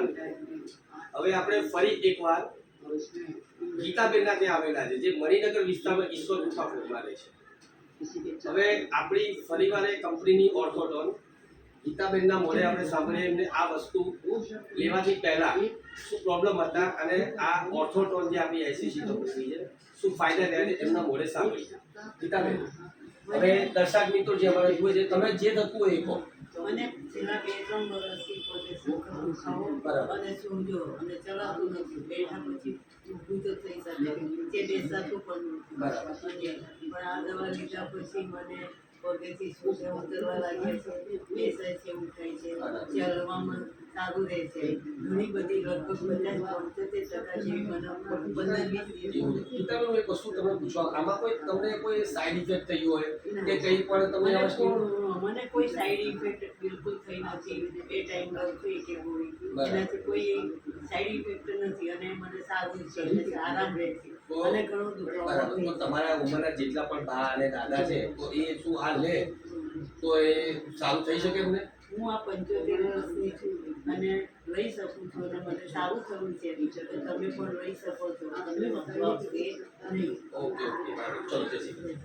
ચાલુ થાય। હવે આપણે ફરી એકવાર ગીતાબેનના ત્યાં આવેલા છે, જે મણિનગર વિસ્તારમાં ઈશ્વર ગુફા ફોર્મમાં રહે છે। હવે આપણી ફરીવાર એ કંપનીની ઓર્થોટોન ગીતાબેનના મોઢે આપણે સાંભળીએ એમને આ વસ્તુ લેવાથી પહેલા શું પ્રોબ્લેમ હતા અને આ ઓર્થોટોન જે આપણી આઈસીસી કંપની છે શું ફાયદા થયા છે એમના મોઢે સાંભળીએ। ગીતાબેન, હવે દર્શક મિત્રો જે અમારે જુએ છે, તમે જે થતું હોય એ કહો। મને છેલ્લા 2-3 વર્ષથી પોતે સખત ખાવો અને સૂંઘો અને ચલાવતું નથી, બેઠા પછી ઊભું તો થઈ શકે, જે બેસાતું પણ નથી, પણ આ દવા લીધા પછી મને પગેથી સૂઝા ઉતરવા લાગ્યા છે, બેસાય છે, ઉઠાય છે, ચાલવામાં સારું રહે છે, ઘણી બધી લગભગ 50-75% જેવી મને 15-20 ગીતાબેન, એક વસ્તુ તમને પૂછવા, આમાં કોઈ તમને કોઈ સાઈડ ઇફેક્ટ થઈ હોય કે કંઈ પણ તમને આ વસ્તુ મને કોઈ સાઈડ ઇફેક્ટ બિલકુલ થઈ નથી, એ ટાઈમ નથી કે ગોળી એનાથી કોઈ સાઈડ ઇફેક્ટ નથી અને મને સારું છે, આરામ રહે છે અને ઘણું દુખાવો તો તમારા ઉંમરના જેટલા પણ બા અને દાદા છે તો એ શું આ લે તો એ સારું થઈ શકે એમને? હું આ 75 વર્ષની છું અને લઈ શકું છું અને મને સારું થયું છે, તો તમે પણ લઈ શકો છો, તમને મતલબ કે નહીં। ઓકે ઓકે, ચલો જય શ્રી કૃષ્ણ।